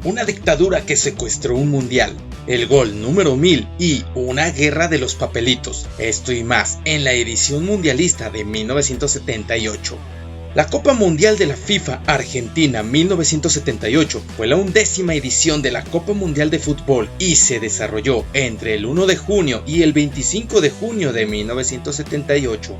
una dictadura que secuestró un mundial, el gol número 1000 y una guerra de los papelitos. Esto y más en la edición mundialista de 1978. La Copa Mundial de la FIFA Argentina 1978 fue la 11ª edición de la Copa Mundial de Fútbol y se desarrolló entre el 1 de junio y el 25 de junio de 1978.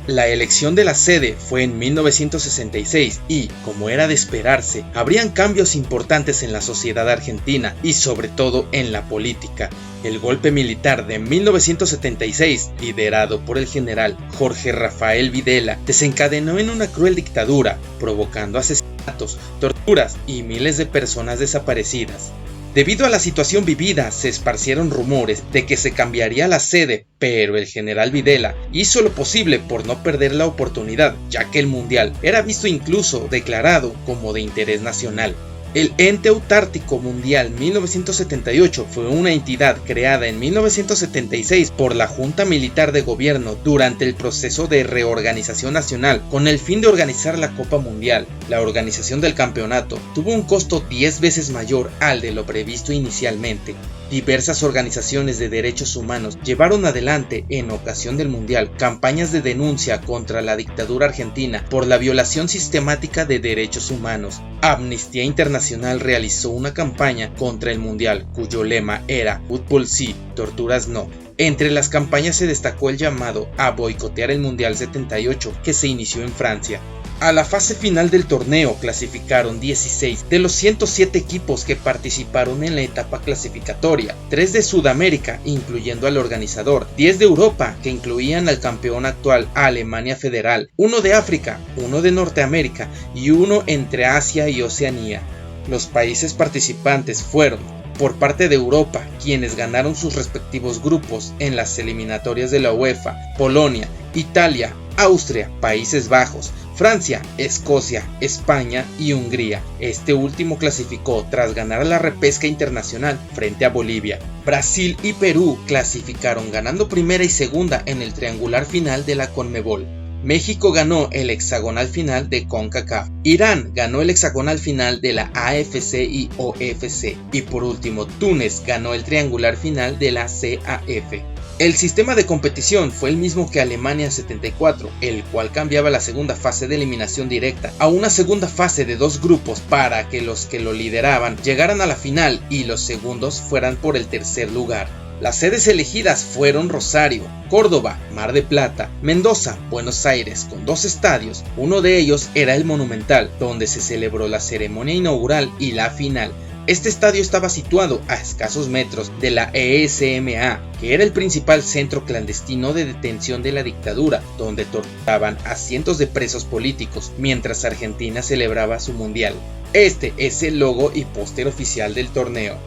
La elección de la sede fue en 1966 y, como era de esperarse, habrían cambios importantes en la sociedad argentina y sobre todo en la política. El golpe militar de 1976, liderado por el general Jorge Rafael Videla, desencadenó en una cruel dictadura, provocando asesinatos, torturas y miles de personas desaparecidas. Debido a la situación vivida, se esparcieron rumores de que se cambiaría la sede, pero el general Videla hizo lo posible por no perder la oportunidad, ya que el mundial era visto incluso declarado como de interés nacional. El Ente Autártico Mundial 1978 fue una entidad creada en 1976 por la Junta Militar de Gobierno durante el proceso de reorganización nacional con el fin de organizar la Copa Mundial. La organización del campeonato tuvo un costo 10 veces mayor al de lo previsto inicialmente. Diversas organizaciones de derechos humanos llevaron adelante, en ocasión del Mundial, campañas de denuncia contra la dictadura argentina por la violación sistemática de derechos humanos. Amnistía Internacional realizó una campaña contra el Mundial, cuyo lema era "Fútbol sí, torturas no". Entre las campañas se destacó el llamado a boicotear el Mundial 78, que se inició en Francia. A la fase final del torneo clasificaron 16 de los 107 equipos que participaron en la etapa clasificatoria, 3 de Sudamérica, incluyendo al organizador, 10 de Europa, que incluían al campeón actual Alemania Federal, 1 de África, 1 de Norteamérica y 1 entre Asia y Oceanía. Los países participantes fueron, por parte de Europa, quienes ganaron sus respectivos grupos en las eliminatorias de la UEFA: Polonia, Italia, Austria, Países Bajos, Francia, Escocia, España y Hungría. Este último clasificó tras ganar la repesca internacional frente a Bolivia. Brasil y Perú clasificaron ganando primera y segunda en el triangular final de la Conmebol. México ganó el hexagonal final de CONCACAF. Irán ganó el hexagonal final de la AFC y OFC. Y por último, Túnez ganó el triangular final de la CAF. El sistema de competición fue el mismo que Alemania 74, el cual cambiaba la segunda fase de eliminación directa a una segunda fase de 2 grupos para que los que lo lideraban llegaran a la final y los segundos fueran por el tercer lugar. Las sedes elegidas fueron Rosario, Córdoba, Mar de Plata, Mendoza, Buenos Aires, con 2 estadios. Uno de ellos era el Monumental, donde se celebró la ceremonia inaugural y la final. Este estadio estaba situado a escasos metros de la ESMA, que era el principal centro clandestino de detención de la dictadura, donde torturaban a cientos de presos políticos, mientras Argentina celebraba su mundial. Este es el logo y póster oficial del torneo.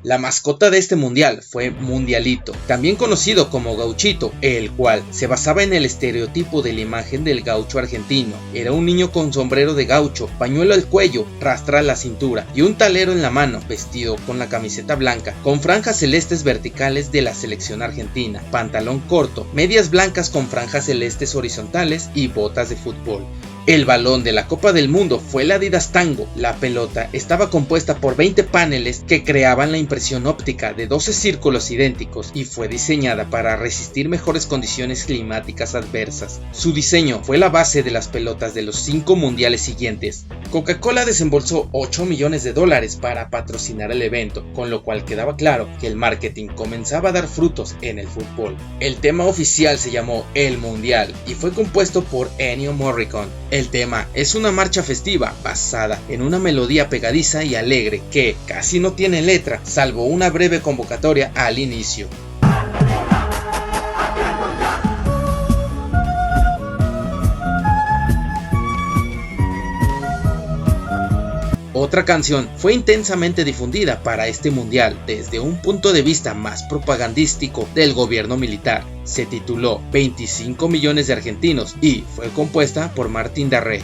La mascota de este mundial fue Mundialito, también conocido como Gauchito, el cual se basaba en el estereotipo de la imagen del gaucho argentino. Era un niño con sombrero de gaucho, pañuelo al cuello, rastra a la cintura y un talero en la mano, vestido con la camiseta blanca, con franjas celestes verticales de la selección argentina, pantalón corto, medias blancas con franjas celestes horizontales y botas de fútbol. El balón de la Copa del Mundo fue el Adidas Tango. La pelota estaba compuesta por 20 paneles que creaban la impresión óptica de 12 círculos idénticos y fue diseñada para resistir mejores condiciones climáticas adversas. Su diseño fue la base de las pelotas de los 5 mundiales siguientes. Coca-Cola desembolsó $8 millones para patrocinar el evento, con lo cual quedaba claro que el marketing comenzaba a dar frutos en el fútbol. El tema oficial se llamó El Mundial y fue compuesto por Ennio Morricone. El tema es una marcha festiva basada en una melodía pegadiza y alegre que casi no tiene letra, salvo una breve convocatoria al inicio. Otra canción fue intensamente difundida para este mundial desde un punto de vista más propagandístico del gobierno militar. Se tituló 25 millones de argentinos y fue compuesta por Martín Darré.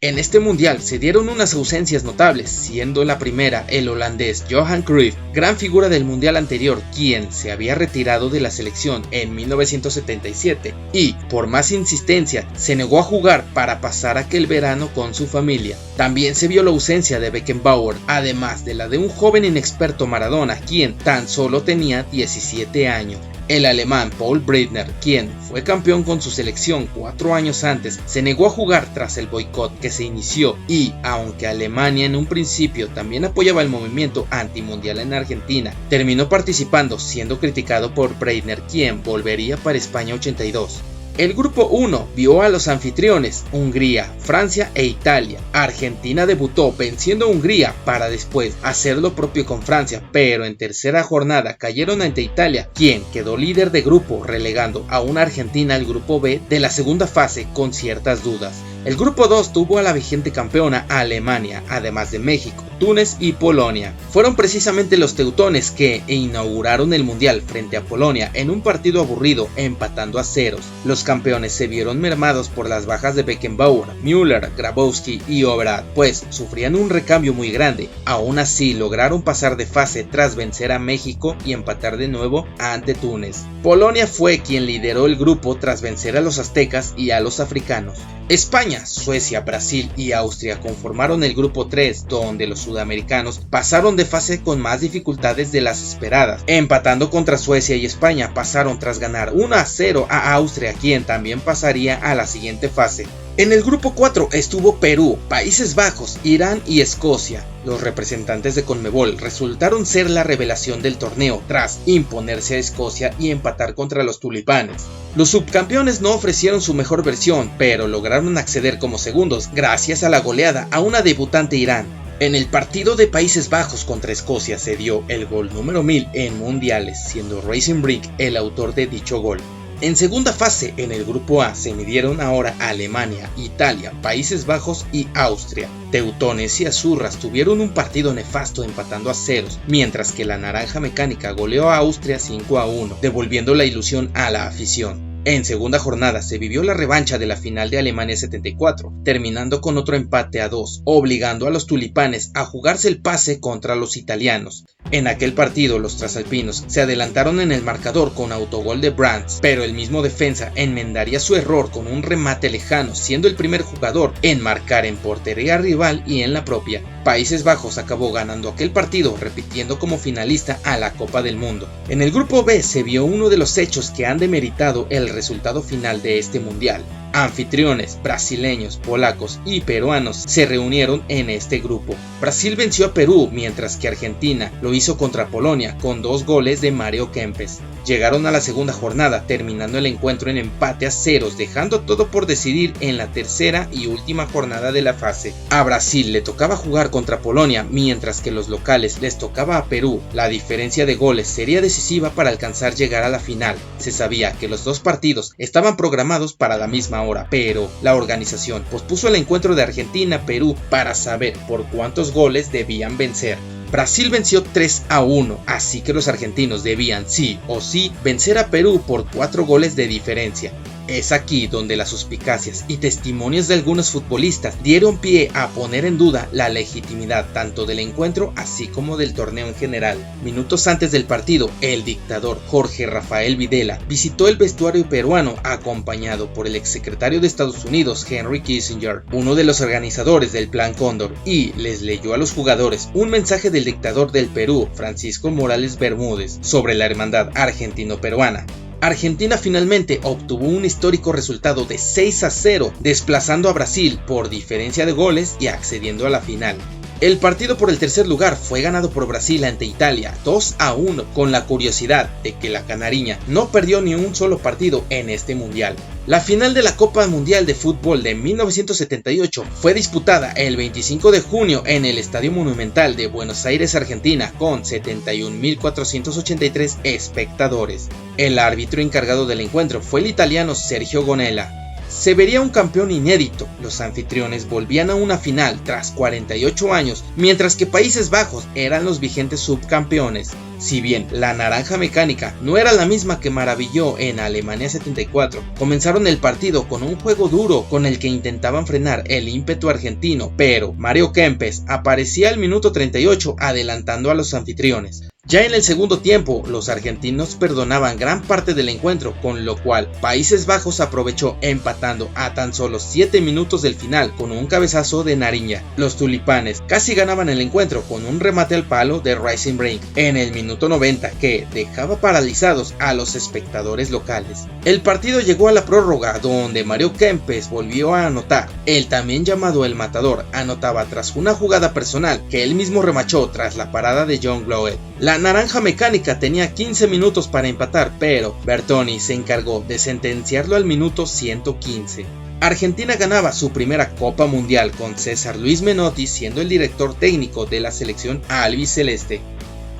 En este mundial se dieron unas ausencias notables, siendo la primera el holandés Johan Cruyff, gran figura del mundial anterior, quien se había retirado de la selección en 1977 y, por más insistencia, se negó a jugar para pasar aquel verano con su familia. También se vio la ausencia de Beckenbauer, además de la de un joven inexperto Maradona, quien tan solo tenía 17 años. El alemán Paul Breitner, quien fue campeón con su selección 4 años antes, se negó a jugar tras el boicot que se inició y, aunque Alemania en un principio también apoyaba el movimiento antimundial en Argentina, terminó participando, siendo criticado por Breitner, quien volvería para España 82. El grupo 1 vio a los anfitriones, Hungría, Francia e Italia. Argentina debutó venciendo a Hungría para después hacer lo propio con Francia, pero en tercera jornada cayeron ante Italia, quien quedó líder de grupo, relegando a una Argentina al grupo B de la segunda fase con ciertas dudas. El grupo 2 tuvo a la vigente campeona Alemania, además de México, Túnez y Polonia. Fueron precisamente los teutones que inauguraron el mundial frente a Polonia en un partido aburrido, empatando a ceros. Los campeones se vieron mermados por las bajas de Beckenbauer, Müller, Grabowski y Oberth, pues sufrían un recambio muy grande. Aún así lograron pasar de fase tras vencer a México y empatar de nuevo ante Túnez. Polonia fue quien lideró el grupo tras vencer a los aztecas y a los africanos. España, Suecia, Brasil y Austria conformaron el grupo 3, donde los sudamericanos pasaron de fase con más dificultades de las esperadas. Empatando contra Suecia y España, pasaron tras ganar 1-0 a Austria, quien también pasaría a la siguiente fase. En el grupo 4 estuvo Perú, Países Bajos, Irán y Escocia. Los representantes de Conmebol resultaron ser la revelación del torneo tras imponerse a Escocia y empatar contra los tulipanes. Los subcampeones no ofrecieron su mejor versión, pero lograron acceder como segundos gracias a la goleada a una debutante Irán. En el partido de Países Bajos contra Escocia se dio el gol número 1000 en mundiales, siendo Racing Brick el autor de dicho gol. En segunda fase, en el grupo A, se midieron ahora Alemania, Italia, Países Bajos y Austria. Teutones y azurras tuvieron un partido nefasto empatando a ceros, mientras que la naranja mecánica goleó a Austria 5-1, devolviendo la ilusión a la afición. En segunda jornada se vivió la revancha de la final de Alemania 74, terminando con otro empate a 2, obligando a los tulipanes a jugarse el pase contra los italianos. En aquel partido los trasalpinos se adelantaron en el marcador con autogol de Brandt, pero el mismo defensa enmendaría su error con un remate lejano, siendo el primer jugador en marcar en portería rival y en la propia. Países Bajos acabó ganando aquel partido, repitiendo como finalista a la Copa del Mundo. En el grupo B se vio uno de los hechos que han demeritado el resultado final de este mundial. Anfitriones, brasileños, polacos y peruanos se reunieron en este grupo. Brasil venció a Perú, mientras que Argentina lo hizo contra Polonia con 2 goles de Mario Kempes. Llegaron a la segunda jornada, terminando el encuentro en empate a ceros, dejando todo por decidir en la tercera y última jornada de la fase. A Brasil le tocaba jugar contra Polonia, mientras que los locales les tocaba a Perú. La diferencia de goles sería decisiva para alcanzar llegar a la final. Se sabía que los dos partidos estaban programados para la misma hora, pero la organización pospuso el encuentro de Argentina-Perú para saber por cuántos goles debían vencer. Brasil venció 3-1, así que los argentinos debían sí o sí vencer a Perú por 4 goles de diferencia. Es aquí donde las suspicacias y testimonios de algunos futbolistas dieron pie a poner en duda la legitimidad tanto del encuentro así como del torneo en general. Minutos antes del partido, el dictador Jorge Rafael Videla visitó el vestuario peruano acompañado por el exsecretario de Estados Unidos Henry Kissinger, uno de los organizadores del Plan Cóndor, y les leyó a los jugadores un mensaje del dictador del Perú, Francisco Morales Bermúdez, sobre la hermandad argentino-peruana. Argentina finalmente obtuvo un histórico resultado de 6-0, desplazando a Brasil por diferencia de goles y accediendo a la final. El partido por el tercer lugar fue ganado por Brasil ante Italia 2-1, con la curiosidad de que la canariña no perdió ni un solo partido en este mundial. La final de la Copa Mundial de Fútbol de 1978 fue disputada el 25 de junio en el Estadio Monumental de Buenos Aires, Argentina, con 71.483 espectadores. El árbitro encargado del encuentro fue el italiano Sergio Gonella. Se vería un campeón inédito. Los anfitriones volvían a una final tras 48 años, mientras que Países Bajos eran los vigentes subcampeones. Si bien la naranja mecánica no era la misma que maravilló en Alemania 74, comenzaron el partido con un juego duro con el que intentaban frenar el ímpetu argentino, pero Mario Kempes aparecía al minuto 38 adelantando a los anfitriones. Ya en el segundo tiempo, los argentinos perdonaban gran parte del encuentro, con lo cual Países Bajos aprovechó empatando a tan solo 7 minutos del final con un cabezazo de Nariña. Los tulipanes casi ganaban el encuentro con un remate al palo de Racing Brink en el minuto 90 que dejaba paralizados a los espectadores locales. El partido llegó a la prórroga, donde Mario Kempes volvió a anotar. El también llamado El Matador anotaba tras una jugada personal que él mismo remachó tras la parada de John Glowet. La naranja mecánica tenía 15 minutos para empatar, pero Bertoni se encargó de sentenciarlo al minuto 115. Argentina ganaba su primera Copa Mundial con César Luis Menotti siendo el director técnico de la selección albiceleste.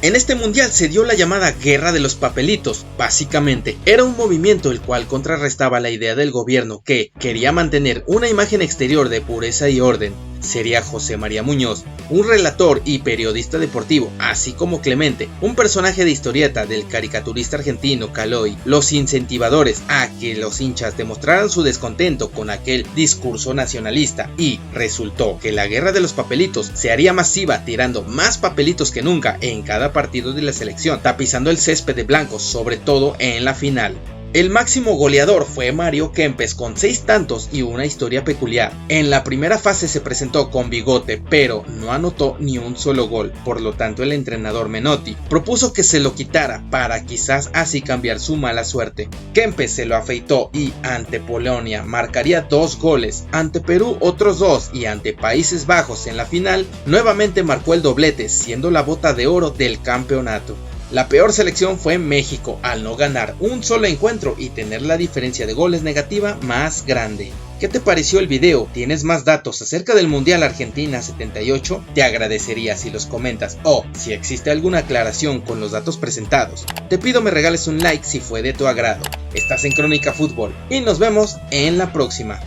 En este mundial se dio la llamada Guerra de los Papelitos. Básicamente, era un movimiento el cual contrarrestaba la idea del gobierno que quería mantener una imagen exterior de pureza y orden. Sería José María Muñoz, un relator y periodista deportivo, así como Clemente, un personaje de historieta del caricaturista argentino Caloy, los incentivadores a que los hinchas demostraran su descontento con aquel discurso nacionalista, y resultó que la Guerra de los Papelitos se haría masiva, tirando más papelitos que nunca en cada partido de la selección, tapizando el césped de blanco, sobre todo en la final. El máximo goleador fue Mario Kempes con 6 tantos y una historia peculiar. En la primera fase se presentó con bigote, pero no anotó ni un solo gol. Por lo tanto, el entrenador Menotti propuso que se lo quitara para quizás así cambiar su mala suerte. Kempes se lo afeitó y ante Polonia marcaría 2 goles, ante Perú otros 2 y ante Países Bajos en la final nuevamente marcó el doblete, siendo la bota de oro del campeonato. La peor selección fue México, al no ganar un solo encuentro y tener la diferencia de goles negativa más grande. ¿Qué te pareció el video? ¿Tienes más datos acerca del Mundial Argentina 78? Te agradecería si los comentas, o si existe alguna aclaración con los datos presentados. Te pido me regales un like si fue de tu agrado. Estás en Crónica Fútbol y nos vemos en la próxima.